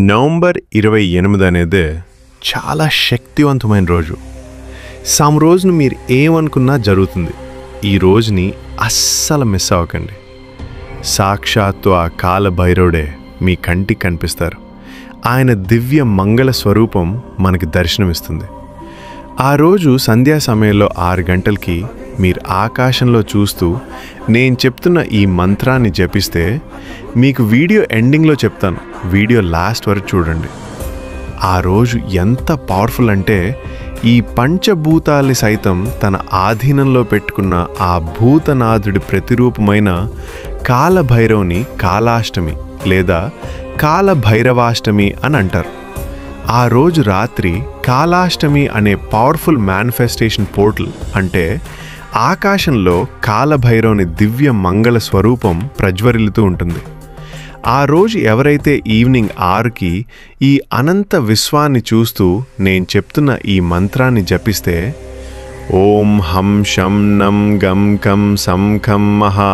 November 28 అనేది చాలా శక్తివంతమైన రోజు. రోజును మీరు ఏమనుకున్నా జరుగుతుంది. ఈ రోజుని అస్సలు మిస్ అవ్వకండి. సాక్షాత్తు ఆ కాల భైరవుడే మీ కంటికి కనిపిస్తారు. ఆయన దివ్య మంగళ స్వరూపం మనకి దర్శనమిస్తుంది. ఆ రోజు సంధ్యా సమయంలో 6 గంటలకి మీరు ఆకాశంలో చూస్తూ నేను చెప్తున్న ఈ మంత్రాన్ని జపిస్తే, మీకు వీడియో ఎండింగ్లో చెప్తాను, వీడియో లాస్ట్ వరకు చూడండి. ఆ రోజు ఎంత పవర్ఫుల్ అంటే, ఈ పంచభూతాల్ని సైతం తన ఆధీనంలో పెట్టుకున్న ఆ భూతనాథుడి ప్రతిరూపమైన కాలభైరవుని కాలాష్టమి లేదా కాలభైరవాష్టమి అని అంటారు. ఆ రోజు రాత్రి కాలాష్టమి అనే పవర్ఫుల్ మేనిఫెస్టేషన్ పోర్టల్ అంటే ఆకాశంలో కాలభైరవుని దివ్య మంగళ స్వరూపం ప్రజ్వరిల్లుతూ ఉంటుంది. ఆ రోజు ఎవరైతే ఈవినింగ్ 6కి ఈ అనంత విశ్వాన్ని చూస్తూ నేను చెప్తున్న ఈ మంత్రాన్ని జపిస్తే, ఓం హం శం నం గం కం సం ఖం మహా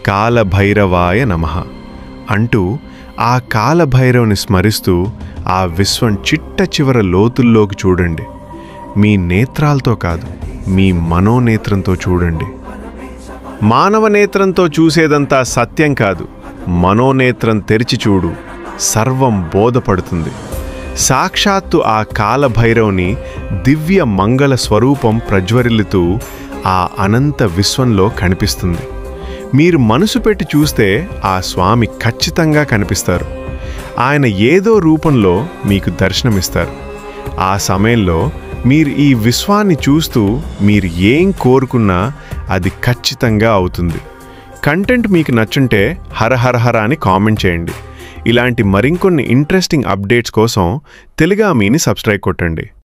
కాలభైరవాయ నమః అంటూ ఆ కాలభైరవుని స్మరిస్తూ ఆ విశ్వం చిట్ట చివర లోతుల్లోకి చూడండి. మీ నేత్రాలతో కాదు, మీ మనోనేత్రంతో చూడండి. మానవ నేత్రంతో చూసేదంతా సత్యం కాదు, మనోనేత్రం తెరిచి చూడు, సర్వం బోధపడుతుంది. సాక్షాత్తు ఆ కాలభైరవుని దివ్య మంగళ స్వరూపం ప్రజ్వరిల్లుతూ ఆ అనంత విశ్వంలో కనిపిస్తుంది. మీరు మనసు పెట్టి చూస్తే ఆ స్వామి ఖచ్చితంగా కనిపిస్తారు. ఆయన ఏదో రూపంలో మీకు దర్శనమిస్తారు. ఆ సమయంలో మీరు ఈ విశ్వాన్ని చూస్తూ మీరు ఏం కోరుకున్నా అది ఖచ్చితంగా అవుతుంది. కంటెంట్ మీకు నచ్చుంటే హర హర హర అని కామెంట్ చేయండి. ఇలాంటి మరికొన్ని ఇంట్రెస్టింగ్ అప్డేట్స్ కోసం తెలుగామీని సబ్స్క్రైబ్ కొట్టండి.